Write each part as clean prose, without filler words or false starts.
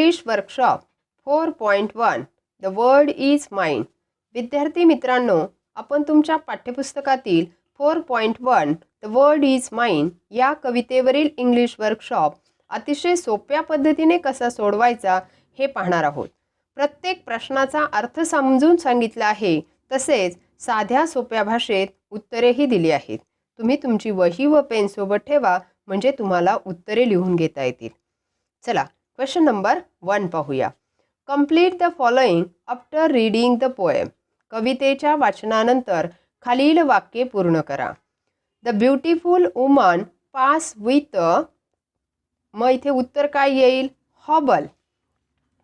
English workshop 4.1 the world is mine. विद्यार्थी मित्रांनो, आपण तुमच्या पाठ्यपुस्तकातील 4.1 द वर्ल्ड इज माइन या कवितेवरील इंग्लिश वर्कशॉप अतिशय सोप्या पद्धतीने कसा सोडवायचा हे पाहणार आहोत. प्रत्येक प्रश्नाचा अर्थ समजून सांगितला आहे, तसेच साध्या सोप्या भाषेत उत्तरेही दिली आहेत. तुम्ही तुमची वही व पेन सोबत ठेवा, म्हणजे तुम्हाला उत्तरे लिहून घेता येतील. चला, क्वेश्चन नंबर 1 पाहूया. Complete the following after reading the poem. कवितेच्या वाचनानंतर खालील वाक्ये पूर्ण करा. The beautiful woman pass with. मग इथे उत्तर काय येईल? हॉबल.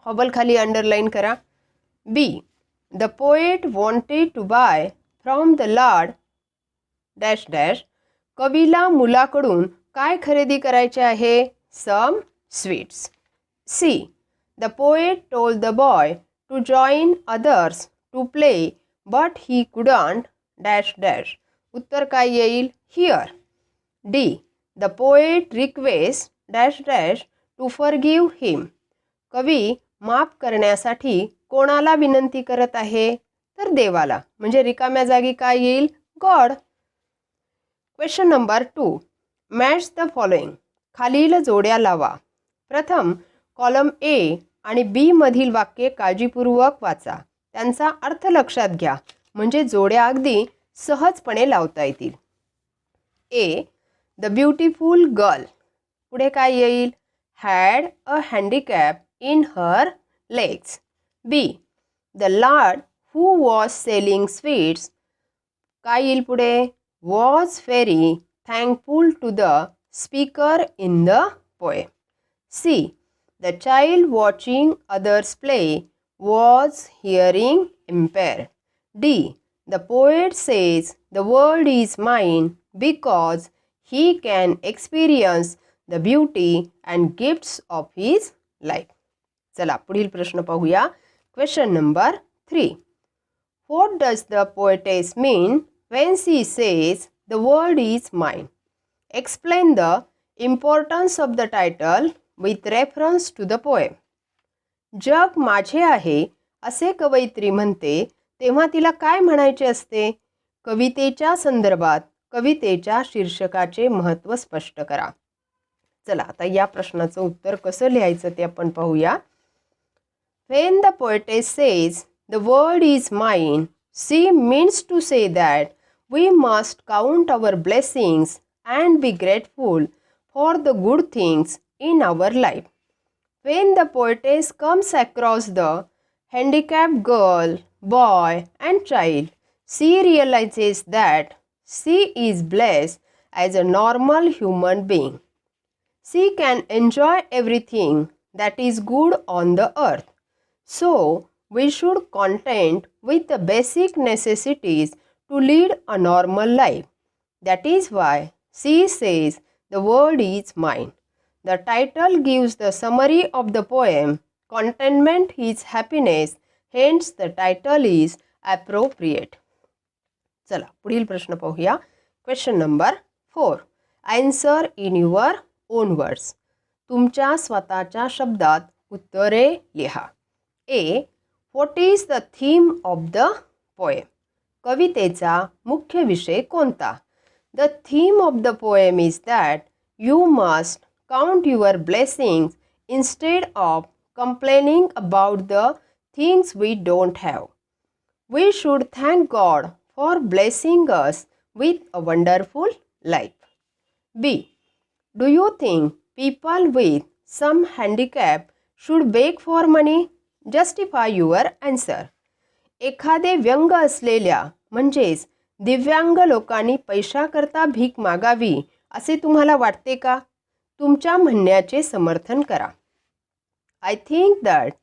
हॉबल खाली अंडरलाईन करा. B. The poet wanted to buy from the lord dash dash. कवीला मुलाकडून काय खरेदी करायचे आहे? Some sweets. C. The poet told the boy to join others to play but he couldn't dash dash. उत्तर काय येईल? Hear. D. The poet request dash dash to forgive him. कवी माफ करण्यासाठी कोणाला विनंती करत आहे? तर देवाला, म्हणजे रिकाम्या जागी काय येईल? God. Question number 2. Match the following. खालील जोड्या लावा. प्रथम कॉलम ए आणि बी मधील वाक्ये काळजीपूर्वक वाचा. त्यांचा अर्थ लक्षात घ्या, म्हणजे जोड्या अगदी सहजपणे लावता येतील. ए. The beautiful girl. पुढे काय येईल? Had a handicap in her legs. B. The lord who was selling sweets. काय येईल पुढे? Was very thankful to the speaker in the poem. C. The child watching others play was hearing impaired. D. The poet says the world is mine because he can experience the beauty and gifts of his life. चला, पुढील प्रश्न पाहूया. Question number 3. What does the poetess mean when she says the world is mine? Explain the importance of the title with reference to the poem. जग माझे आहे असे कवयित्री म्हणते, तेव्हा तिला काय म्हणायचे असते? कवितेच्या संदर्भात कवितेच्या शीर्षकाचे महत्त्व स्पष्ट करा. चला, आता या प्रश्नाचं उत्तर कसं लिहायचं ते आपण पाहूया. When the poetess says the world is mine, she means to say that we must count our blessings and be grateful for the good things in our life. When the poetess comes across the handicapped girl, boy and child, she realizes that she is blessed as a normal human being. She can enjoy everything that is good on the earth. So, we should content with the basic necessities to lead a normal life. That is why she says the world is mine. The title gives the summary of the poem. Contentment is happiness. Hence the title is appropriate. चला, पुढील प्रश्न पाहूया. Question number 4. Answer in your own words. तुमच्या स्वतःच्या शब्दात उत्तरे लिहा. A. What is the theme of the poem. कवितेचा मुख्य विषय कोणता? The theme of the poem is that you must count your blessings instead of complaining about the things we don't have. We should thank God for blessing us with a wonderful life. B. Do you think people with some handicap should Beg for money? Justify your answer. एखादे व्यंग असलेल्या म्हणजेच दिव्यांग लोकांनी पैशाकरता भीक मागावी असे तुम्हाला वाटते का? तुमच्या म्हणण्याचे समर्थन करा. I think that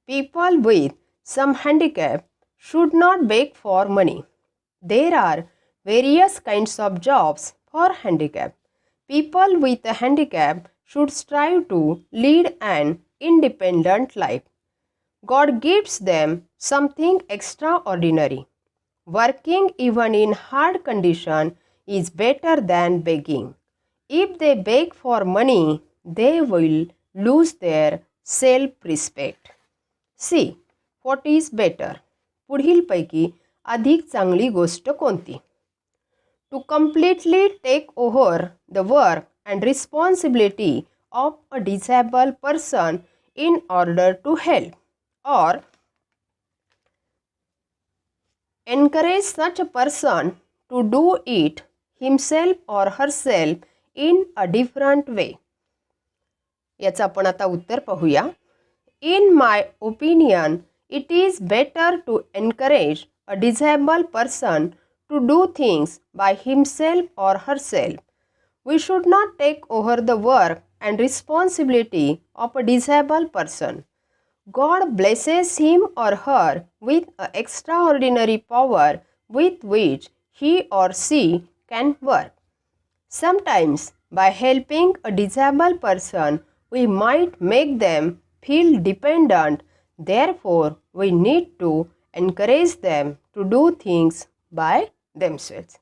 people with some handicap should not beg for money. There are various kinds of jobs for handicap. People with a handicap should strive to lead an independent life. God gives them something extraordinary. Working even in hard condition is better than begging. If they beg for money, they will lose their self respect. C. What is better. पुढीलपैकी अधिक चांगली गोष्ट कोणती. To completely take over the work and responsibility of a disabled person in order to help, or encourage such a person to do it himself or herself in a different way. याचं आपण आता उत्तर पाहूया. In my opinion, it is better to encourage a disabled person to do things by himself or herself. We should not take over the work and responsibility of a disabled person. God blesses him or her with an extraordinary power with which he or she can work. Sometimes, by helping a disabled person, we might make them feel dependent. Therefore, we need to encourage them to do things by themselves.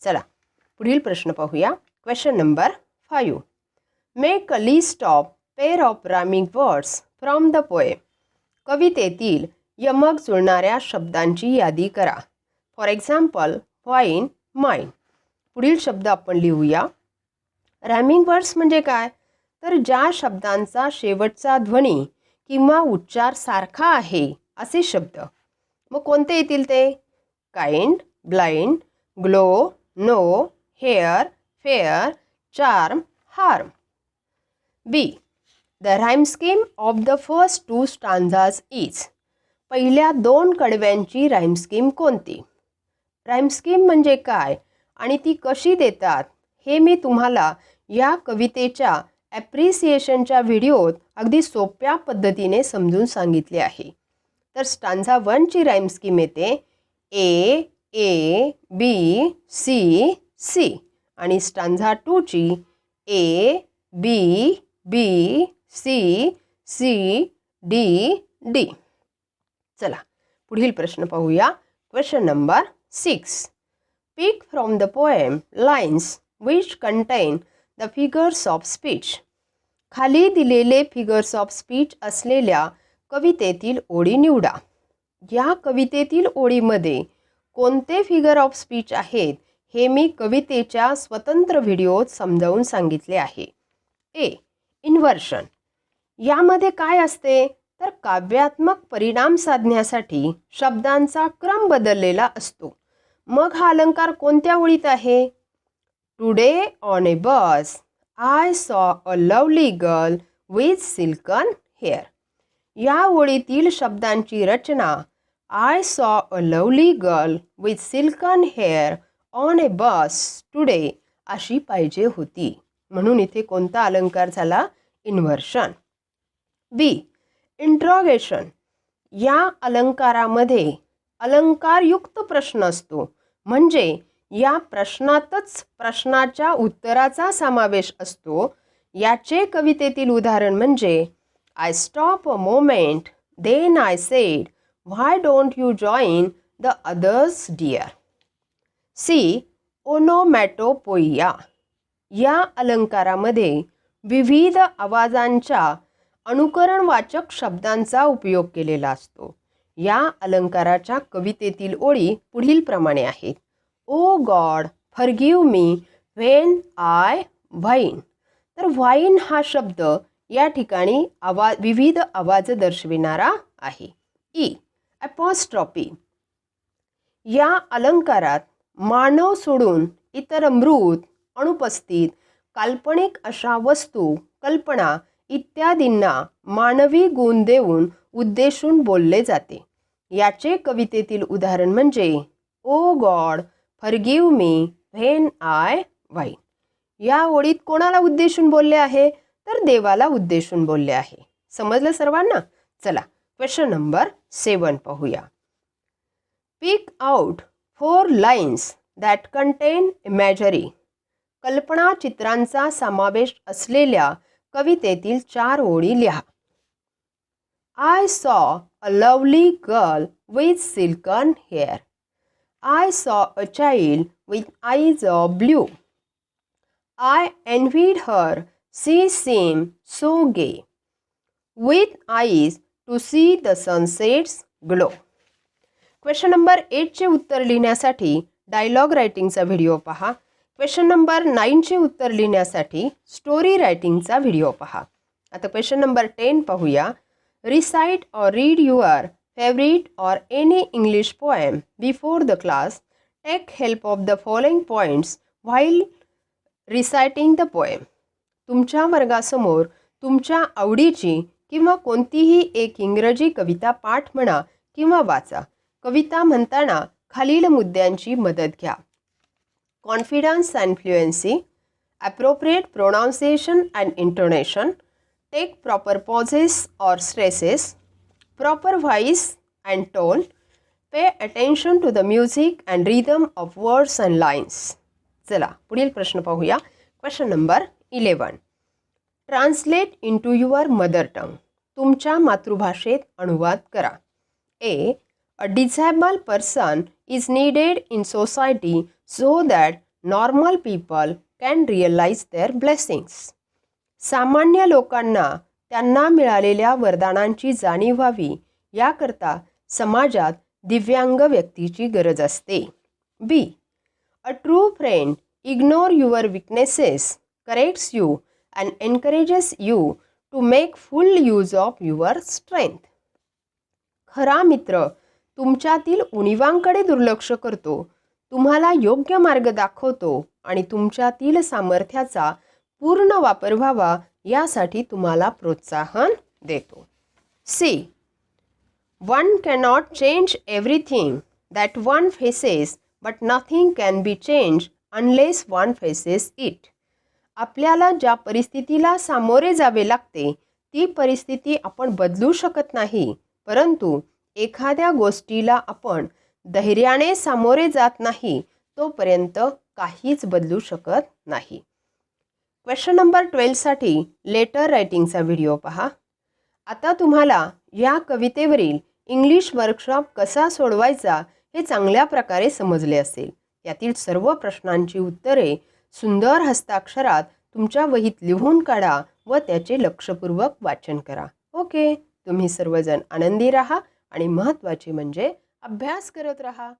चला, पुढील प्रश्न पाहूया. Question number 5. Make a list of pair of rhyming words from the poem. कवितेतील यमक जुळणाऱ्या शब्दांची यादी करा. For example, wine, mine. पुढील शब्द आपण लिहूया. रॅमिंग वर्ड्स म्हणजे काय, तर ज्या शब्दांचा शेवटचा ध्वनी किंवा उच्चार सारखा आहे असे शब्द. मग कोणते येतील ते. Kind, blind, glow, no, hair, fair, charm, harm. B. The rhyme scheme of the first two stanzas is. पहिल्या दोन कडव्यांची राईम स्कीम कोणती. राईम स्कीम म्हणजे काय आणि ती कशी देतात हे मी तुम्हाला या कवितेच्या ॲप्रिसिएशनच्या व्हिडिओत अगदी सोप्या पद्धतीने समजून सांगितले आहे. तर स्टांझा 1ची राईम स्कीम येते A A B C C आणि स्टांझा 2ची A B B C C D D. चला, पुढील प्रश्न पाहूया. Question number 6. Pick from the poem lines which contain the figures of speech. खाली दिलेले फिगर्स ऑफ स्पीच असलेल्या कवितेतील ओळी निवडा. या कवितेतील ओळीमध्ये कोणते फिगर ऑफ स्पीच आहेत हे मी कवितेच्या स्वतंत्र व्हिडिओत समजावून सांगितले आहे. ए. इन्व्हर्शन. यामध्ये काय असते तर काव्यात्मक परिणाम साधण्यासाठी शब्दांचा क्रम बदललेला असतो. मग हा अलंकार कोणत्या ओळीत आहे. Today on a bus I saw a lovely girl with silken hair. या ओळीतील शब्दांची रचना I saw a lovely girl with silken hair on a bus today अशी पाहिजे होती. म्हणून इथे कोणता अलंकार झाला. इन्व्हर्शन. बी. इंट्रॉगेशन. या अलंकारामध्ये अलंकारयुक्त प्रश्न असतो. म्हणजे या प्रश्नातच प्रश्नाच्या उत्तराचा समावेश असतो. याचे कवितेतील उदाहरण म्हणजे I stop a moment then I said why don't you join the others dear. C. Onomatopoeia. या अलंकारामध्ये विविध आवाजांच्या अनुकरणवाचक शब्दांचा उपयोग केलेला असतो. या अलंकाराच्या कवितेतील ओळी पुढीलप्रमाणे आहेत. O God forgive me when I whine. तर व्हाईन हा शब्द या ठिकाणी विविध आवाज दर्शविणारा आहे. ई. अपॉस्ट्रॉफी. या अलंकारात मानव सोडून इतर मृत, अनुपस्थित, काल्पनिक अशा वस्तू, कल्पना इत्यादींना मानवी गुण देऊन उद्देशून बोलले जाते. याचे कवितेतील उदाहरण म्हणजे O God forgive me when I whine. या ओळीत कोणाला उद्देशून बोलले आहे तर देवाला उद्देशून बोलले आहे. समजलं सर्वांना. चला, क्वेश्चन नंबर 7 पाहूया. पिक out 4 lines that content imagery. कल्पना चित्रांचा समावेश असलेल्या कवितेतील 4 ओळी लिहा. I saw a lovely girl with silken hair. I saw a child with eyes of blue. I envied her, she seemed so gay. with eyes to see the sunset's glow. Question number 8चे उत्तर लिहिण्यासाठी dialogue रायटिंगचा video पहा. Question number 9चे उत्तर लिहिण्यासाठी story रायटिंगचा video पहा. आता क्वेश्चन नंबर 10 पाहूया. Recite or read your favourite or any English poem before the class. Take help of the following points while reciting the poem. तुमच्या वर्गासमोर तुमच्या आवडीची किंवा कोणतीही एक इंग्रजी कविता पाठ म्हणा किंवा वाचा. कविता म्हणताना खालील मुद्द्यांची मदत घ्या. Confidence and fluency, appropriate pronunciation and intonation, take proper pauses or stresses, proper voice and tone, pay attention to the music and rhythm of words and lines. चला पुढील प्रश्न पाहूया. Question number 11. Translate into your mother tongue. तुमच्या मातृभाषेत अनुवाद करा. ए. A disabled person is needed in society so that normal people can realize their blessings. सामान्य लोकांना त्यांना मिळालेल्या वरदानांची जाणीव व्हावी याकरता समाजात दिव्यांग व्यक्तीची गरज असते. बी. A true friend ignore your weaknesses, corrects you and encourages you to make full use of your strength. खरा मित्र तुमच्यातील उणिवांकडे दुर्लक्ष करतो, तुम्हाला योग्य मार्ग दाखवतो आणि तुमच्यातील सामर्थ्याचा पूर्ण वापर व्हावा यासाठी तुम्हाला प्रोत्साहन देतो. C. One cannot change everything that one faces but nothing can be change unless one faces it. आपल्याला ज्या परिस्थितीला सामोरे जावे लागते ती परिस्थिती आपण बदलू शकत नाही, परंतु एखाद्या गोष्टीला आपण धैर्याने सामोरे जात नाही तोपर्यंत काहीच बदलू शकत नाही. क्वेश्चन नंबर 12साठी लेटर रायटिंगचा व्हिडिओ पहा. आता तुम्हाला या कवितेवरील इंग्लिश वर्कशॉप कसा सोडवायचा हे चांगल्या प्रकारे समजले असेल. यातील सर्व प्रश्नांची उत्तरे सुंदर हस्ताक्षरात तुमच्या वहीत लिहून काढा व त्याचे लक्षपूर्वक वाचन करा. ओके, तुम्ही सर्वजण आनंदी राहा आणि महत्त्वाचे म्हणजे अभ्यास करत राहा.